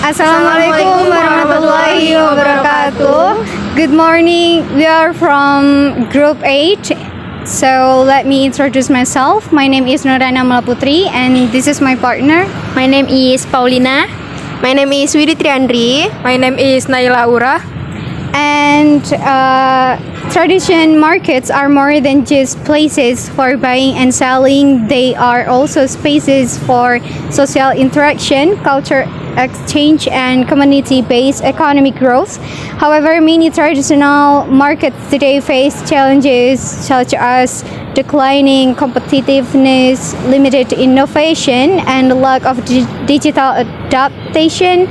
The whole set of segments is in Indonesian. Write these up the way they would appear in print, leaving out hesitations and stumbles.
Assalamualaikum warahmatullahi wabarakatuh. Good morning. We are from Group 8. So let me introduce myself. My name is Nurana Malaputri and this is my partner. My name is Paulina. My name is Widi Triandri. My name is Naila Aura. And tradition markets are more than just places for buying and selling. They are also spaces for social interaction, culture exchange, and community-based economic growth. However, many traditional markets today face challenges such as declining competitiveness, limited innovation, and lack of digital adaptation.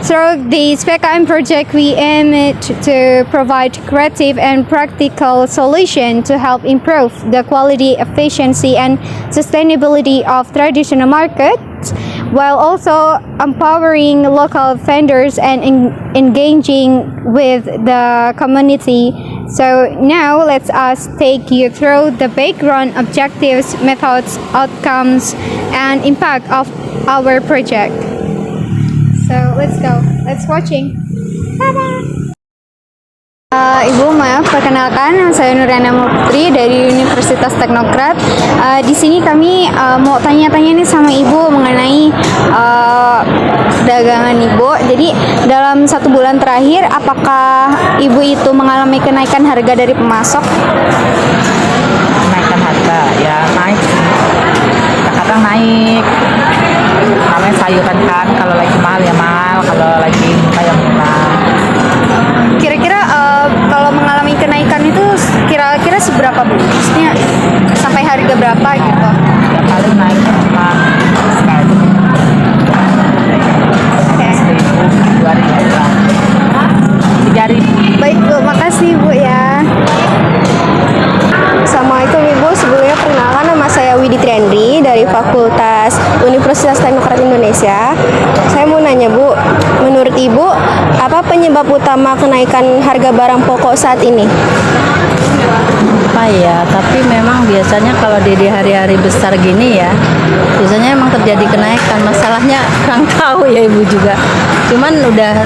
Through the SPKM project, we aim to provide creative and practical solutions to help improve the quality, efficiency, and sustainability of traditional markets, while also empowering local vendors and engaging with the community. So now let us take you through the background, objectives, methods, outcomes, and impact of our project. So let's go. Let's watching. Ibu, maaf, perkenalkan, saya Nurana Putri dari Universitas Teknokrat. Di sini kami mau tanya-tanya nih sama Ibu mengenai dagangan Ibu. Jadi dalam 1 bulan terakhir, apakah Ibu itu mengalami kenaikan harga dari pemasok? Kenaikan harga, ya naik. Kadang naik. Namanya sayuran kan, kalau lagi mahal ya mahal, kalau lagi murah ya murah. Kira-kira kalau mengalami kenaikan itu kira-kira seberapa Bu? Maksudnya sampai harga berapa gitu? Ya paling naiknya cuma sekali. Oke. 1.000, 2.000 lah. 3.000. Baik Bu, makasih Bu ya. Assalamualaikum Ibu, sebelumnya perkenalkan nama saya Widi Triandri dari Fakultas Universitas Teknokrat Indonesia. Saya mau nanya Bu, menurut Ibu, apa penyebab utama kenaikan harga barang pokok saat ini? Apa ya, tapi memang biasanya kalau di hari-hari besar gini ya, biasanya emang terjadi kenaikan. Masalahnya kurang tahu ya Ibu juga. Cuman udah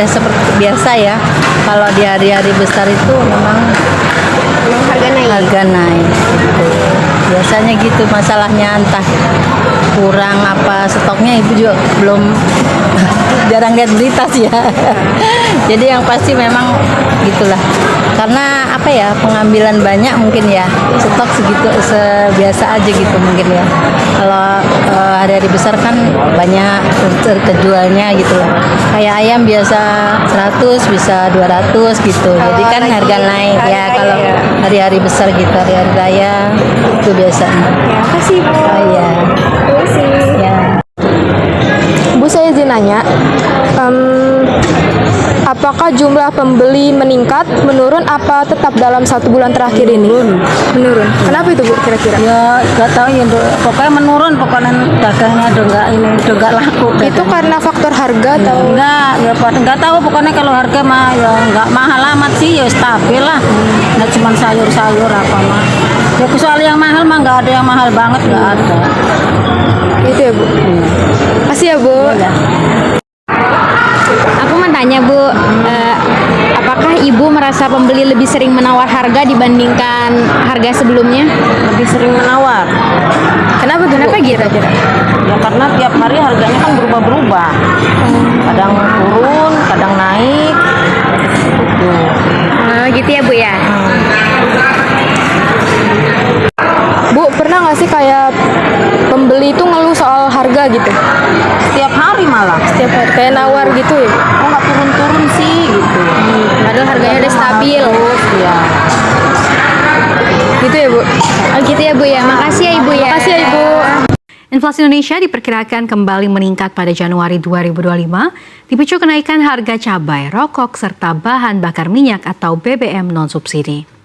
seperti biasa ya, kalau di hari-hari besar itu memang harga naik gitu. Biasanya gitu masalahnya, entah kurang apa stoknya, Ibu juga belum jarang lihat berita sih ya. Jadi yang pasti memang gitulah, karena apa ya, pengambilan banyak mungkin ya, stok segitu sebiasa aja gitu mungkin ya. Kalau hari-hari besar kan banyak terjualnya gitu loh. Kayak ayam biasa 100 bisa 200 gitu. Jadi kan harga naik ya kalau hari-hari besar gitu, hari-hari raya itu biasanya. Ya, makasih Bu. Oh iya. Ya. Bu, saya izin nanya, apakah jumlah pembeli meningkat, menurun, apa tetap dalam 1 bulan terakhir ini? Menurun. Kenapa itu Bu kira-kira? Ya nggak tahu ya, pokoknya menurun, pokoknya dagangnya udah nggak laku. Itu karena faktor harga atau? Nggak tahu, pokoknya kalau harga mah ya nggak mahal amat sih, ya stabil lah. Nggak cuma sayur-sayur apa mah. Ya kecuali yang mahal mah nggak ada yang mahal banget, nggak ada. Itu ya Bu. Makasih ya Bu. Ya. Aku mau tanya Bu, apakah Ibu merasa pembeli lebih sering menawar harga dibandingkan harga sebelumnya? Lebih sering menawar. Kenapa gitu? Ya karena tiap hari harganya kan berubah-berubah. Kadang turun, kadang naik. Gitu. Gitu ya Bu ya. Bu, pernah nggak sih kayak pembeli itu ngeluh soal harga gitu? Setiap hari malah. Setiap hari kayak nawar gitu ya? Oh nggak turun-turun sih gitu. Padahal harganya udah stabil. Terus ya. Gitu ya Bu? Oh gitu ya Bu ya. Makasih ya Ibu ya. Makasih ya Ibu. Inflasi Indonesia diperkirakan kembali meningkat pada Januari 2025, dipicu kenaikan harga cabai, rokok, serta bahan bakar minyak atau BBM non-subsidi.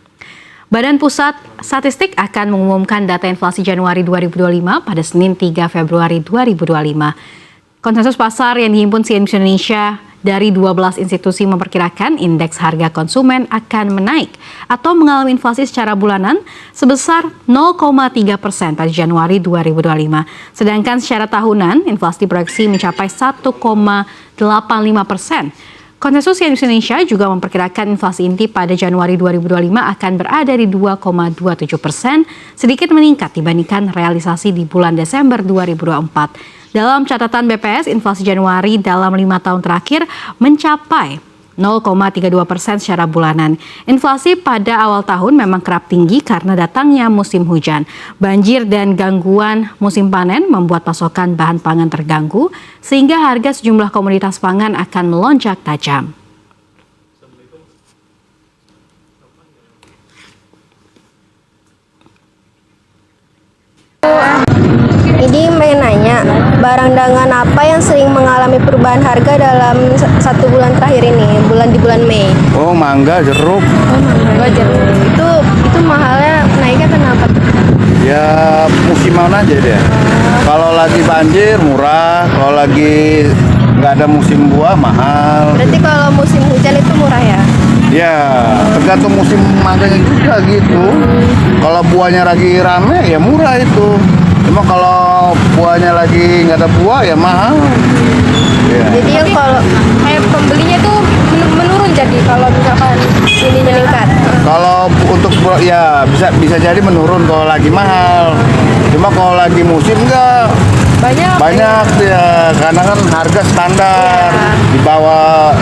Badan Pusat Statistik akan mengumumkan data inflasi Januari 2025 pada Senin 3 Februari 2025. Konsensus pasar yang dihimpun CNN Indonesia dari 12 institusi memperkirakan indeks harga konsumen akan menaik atau mengalami inflasi secara bulanan sebesar 0,3% pada Januari 2025. Sedangkan secara tahunan, inflasi diproyeksi mencapai 1,85%. Konsensus Indonesia juga memperkirakan inflasi inti pada Januari 2025 akan berada di 2,27%, sedikit meningkat dibandingkan realisasi di bulan Desember 2024. Dalam catatan BPS, inflasi Januari dalam 5 tahun terakhir mencapai 0,32% secara bulanan. Inflasi pada awal tahun memang kerap tinggi karena datangnya musim hujan. Banjir dan gangguan musim panen membuat pasokan bahan pangan terganggu, sehingga harga sejumlah komoditas pangan akan melonjak tajam. Ini pengen nanya, barang dagangan apa yang sering mengalami perubahan harga dalam satu bulan terakhir ini, di bulan Mei? Oh, mangga, jeruk. Itu mahalnya naiknya kenapa? Ya musiman aja dia. Kalau lagi banjir murah, kalau lagi nggak ada musim buah mahal. Berarti kalau musim hujan itu murah ya? Ya, tergantung musim mangganya juga gitu. Kalau buahnya lagi rame ya murah itu. Cuma kalau buahnya lagi nggak ada buah ya mahal. Ya. Jadi yang kalau Kayak pembelinya tuh menurun jadi kalau misalkan ini meningkat. Kalau untuk ya bisa jadi menurun kalau lagi mahal. Cuma kalau lagi musim enggak banyak ya, karena kan harga standar di bawah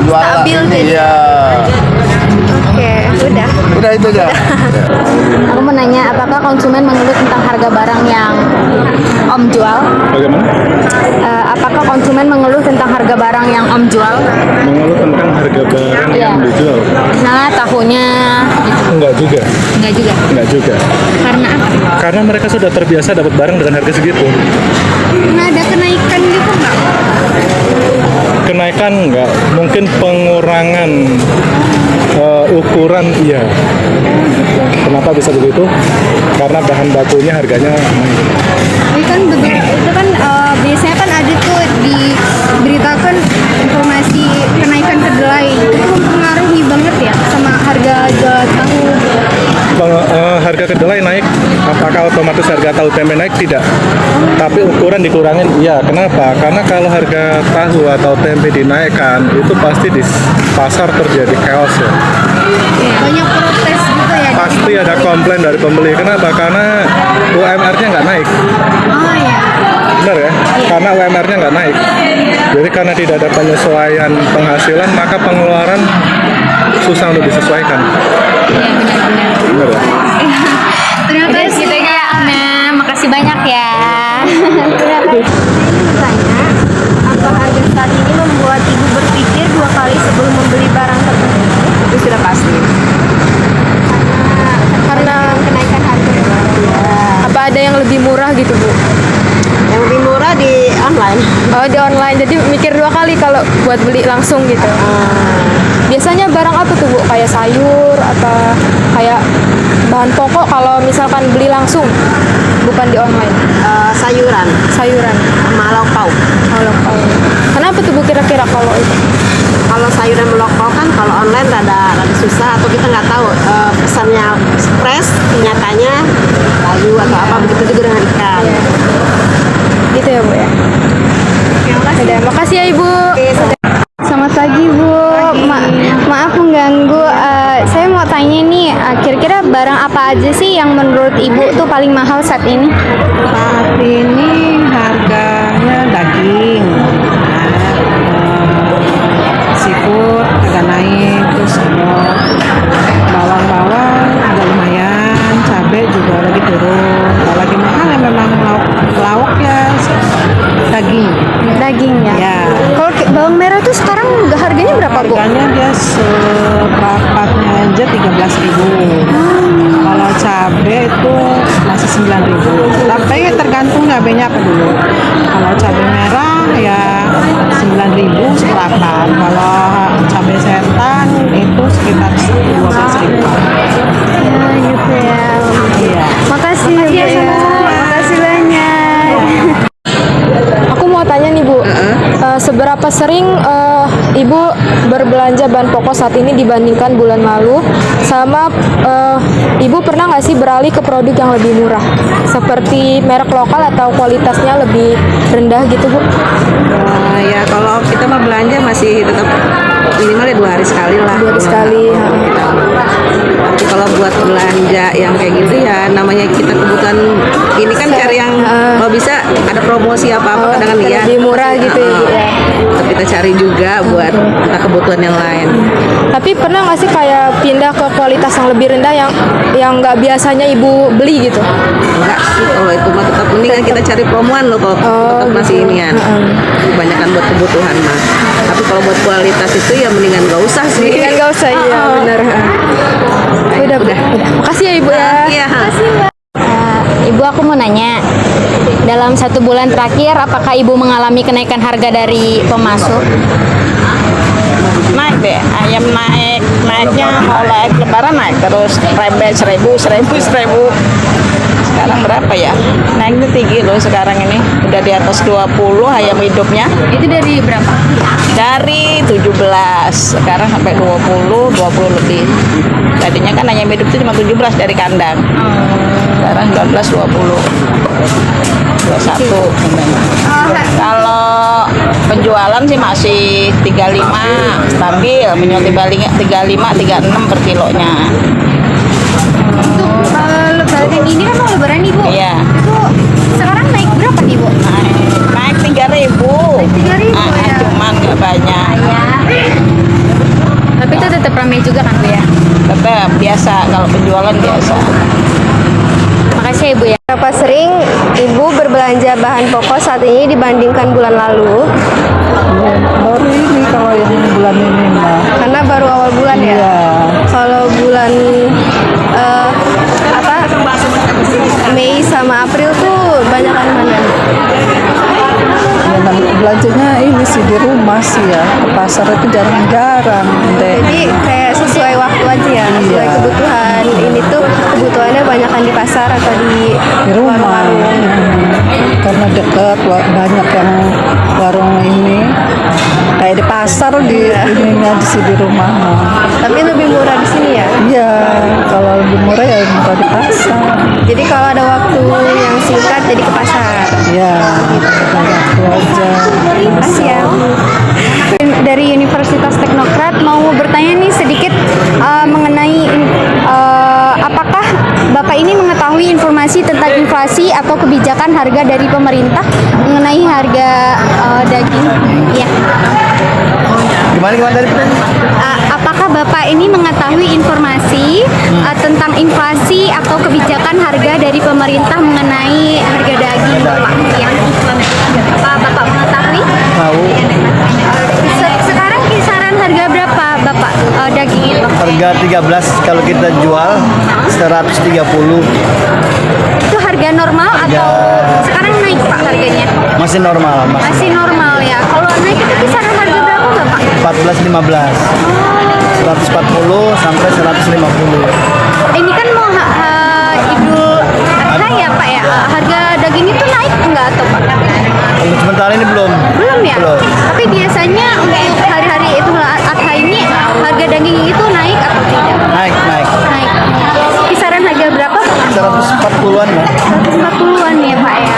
jualan Stabil ini jadi. ya. Oke, Udah itu aja. Aku mau nanya, apakah konsumen mengeluh tentang harga barang yang Om jual? Bagaimana? Apakah konsumen mengeluh tentang harga barang yang Om jual? Mengeluh tentang harga barang yang dijual? Misalnya tahunya, Enggak juga. enggak juga. Enggak juga. Karena apa? Karena mereka sudah terbiasa dapat barang dengan harga segitu. Nah, ada kenaikan gitu nggak? Kenaikan enggak, mungkin pengurangan ukuran iya. Kenapa bisa begitu? Karena bahan bakunya harganya naik. Ini kan itu kan biasanya kan ada tuh diberitakan informasi kenaikan kedelai, itu mempengaruhi banget ya sama harga jual tahu. Harga kedelai naik, apakah otomatis harga tahu tempe naik? Tidak. Tapi ukuran dikurangin, iya. Kenapa? Karena kalau harga tahu atau tempe dinaikkan, itu pasti di pasar terjadi chaos ya. Banyak protes gitu ya. Pasti ada komplain dari pembeli. Kenapa? Karena UMR-nya nggak naik. Oh ya. Benar ya? Karena UMR-nya nggak naik. Jadi karena tidak ada penyesuaian penghasilan, maka pengeluaran susah untuk disesuaikan. Benar ya? Terima kasih. Gitu ya, Ana. Makasih banyak ya. Tanya, apa harga saat ini membuat ibu berpikir dua kali sebelum membeli barang tertentu? Itu sudah pasti. Karena kenaikan harga. Apa ada yang lebih murah gitu, Bu? Yang lebih murah di online. Oh, di online. Jadi mikir dua kali kalau buat beli langsung gitu. Biasanya barang apa tuh, Bu? Kayak sayur atau kayak bahan pokok kalau misalkan beli langsung, bukan di online. Sayuran Sayuran. sama lauk pauk. Kalau kenapa tuh, Bu, kira-kira kalau itu? Kalau sayuran lauk pauk kan kalau online rada susah atau kita nggak tahu pesannya fresh, nyatanya layu atau apa, begitu juga dengan ikan. Gitu ya, Bu ya. Udah, makasih ya, Ibu. Selamat pagi Bu. Maaf mengganggu. Saya mau tanya nih, kira-kira barang apa aja sih yang menurut Ibu tuh paling mahal saat ini? Saat ini harganya daging, seafood agak naik, terus bawang-bawang agak lumayan, cabai juga lagi turun. Kalau lagi mahal ya memang lauk ya daging. Dagingnya. Ya, Kalau bawang merah tuh sekarang harganya berapa Bu? harganya dia seperempatnya aja 13.000. Kalau cabai itu masih 9.000. Tapi tergantung cabainya apa dulu. Kalau cabai merah ya 9.000 seperempat. Kalau cabai setan itu sekitar 12.000. Ya, gitu ya. Iya. Makasih Bu ya. Makasih banyak. Aku mau tanya nih, Bu. Seberapa sering Ibu berbelanja bahan pokok saat ini dibandingkan bulan lalu? Sama Ibu pernah nggak sih beralih ke produk yang lebih murah, seperti merek lokal atau kualitasnya lebih rendah gitu, Bu? Ya kalau kita mah belanja masih tetap minimal ya 2 hari sekali lah. 2 hari sekali. Tapi kalau buat belanja yang kayak gitu ya namanya kita kebutuhan ini kan cari yang kalau bisa ada promosi apa-apa kadang kan ya Lebih murah gitu ya, Bu, ya. Tetap kita cari juga buat entah kebutuhan yang lain. Tapi pernah nggak sih kayak pindah ke kualitas yang lebih rendah yang nggak biasanya Ibu beli gitu? Enggak sih kalau itu mah tetap mending kan kita cari promoan loh kalau tetap masih inian. Kebanyakan buat kebutuhan mah. Tapi kalau buat kualitas itu ya mendingan nggak usah sih. Mendingan nggak usah, iya benar. Udah. Makasih ya Ibu ya. Iya. Ibu, aku mau nanya, dalam 1 bulan terakhir apakah Ibu mengalami kenaikan harga dari pemasok? Naik deh, ayam naiknya mulai lebaran naik terus rembet 1000. Sekarang berapa ya? Naiknya tinggi loh sekarang ini, udah di atas 20 ayam hidupnya. Itu dari berapa? Dari 17, sekarang sampai 20 lebih. Tadinya kan ayam hidup itu cuma 17 dari kandang. Sekarang 19, 20. 21. Kalau penjualan sih masih 35, stabil, menjual 35, 36 per kilonya. Untuk lebaran ini kan mau lebaran nih, Bu. Iya. Itu sekarang naik berapa nih, Bu? Naik 3.000. 3.000 ya. Cuman nggak banyak. Tapi itu tetap ramai juga kan, Bu ya? Tetap biasa, kalau penjualan biasa. Makasih ya, Ibu ya. Berapa sering Ibu berbelanja bahan pokok saat ini dibandingkan bulan lalu? Baru ini kalau yang bulan ini mah. Karena baru awal bulan ya. Iya. Kalau bulan Mei sama April tuh banyakan mana? Ya, belanjanya ini sih di rumah sih ya. Ke pasar itu jarang-jarang deh. Jadi kayak sesuai waktu aja ya, sesuai kebutuhan. Ini tuh kebutuhannya banyakan di pasar atau di Rumah. warung-warung. Karena dekat banyak yang warung ini kayak di pasar di ininya di rumah. Tapi lebih murah di sini ya. Iya, kalau lebih murah ya murah di pasar. Jadi kalau ada waktu yang singkat jadi ke pasar. Ya, itu aja. Makasih ya. Dari Universitas Teknokrat mau bertanya nih sedikit mengenai apakah Bapak ini mengetahui informasi tentang inflasi atau kebijakan harga dari pemerintah mengenai harga daging? Iya. Gimana tadi? Apakah Bapak ini mengetahui informasi tentang inflasi atau kebijakan harga dari pemerintah mengenai harga daging, Bapak? Ya. Apa Bapak mengetahui? Tahu. Sekarang kisaran harga berapa Bapak daging itu? Harga 13 kalau kita jual 130. Itu harga normal atau sekarang naik Pak harganya? Masih normal, Masih normal ya. Kalau naik itu kisaran harga berapa Bapak? 14.15. 140 sampai 150. Ini kan mau Idul Adha ya Pak ya. Harga daging itu naik enggak atau Pak? Untuk sementara ini belum. Belum ya? Belum. Tapi biasanya untuk hari-hari Idul Adha ini harga daging itu naik atau tidak? Naik. Naik. Kisaran harga berapa Pak? 140-an ya. 140-an ya Pak ya.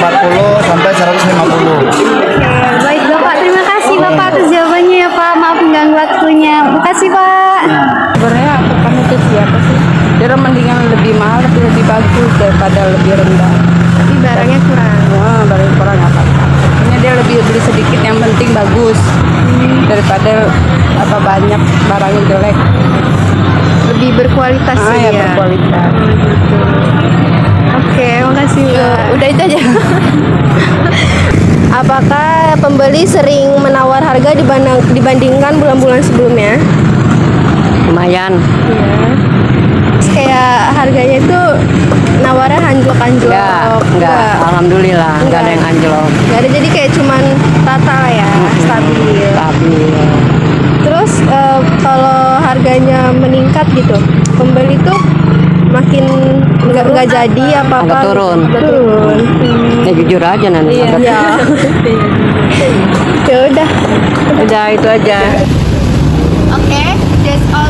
40 sampai 150. Baik Bapak, terima kasih Bapak atas jawabannya ya Pak. Maaf mengganggu waktunya. Makasih Pak. Sebenarnya aku kan itu siapa sih? Dia mendingan lebih mahal tapi lebih bagus daripada lebih rendah. Tapi barangnya kurang. Wah, barang kurang apa-apa. Ini dia lebih beli sedikit yang penting bagus daripada apa banyak barangnya jelek. Lebih berkualitas sih Ya, ya. berkualitas. Oke, makasih Mbak. Udah itu aja. Apakah pembeli sering menawar harga dibandingkan bulan-bulan sebelumnya? Lumayan. Terus kayak harganya itu nawarnya anjlok-anjlok. Alhamdulillah Enggak ada yang anjlok. Nggak ada, jadi kayak cuman rata lah ya, stabil. Terus kalau harganya meningkat gitu, pembeli tuh makin nggak jadi apa-apa. Agak turun. Turun. Ya jujur aja nanti. Iya. Oke, Udah itu aja. Okay, that's all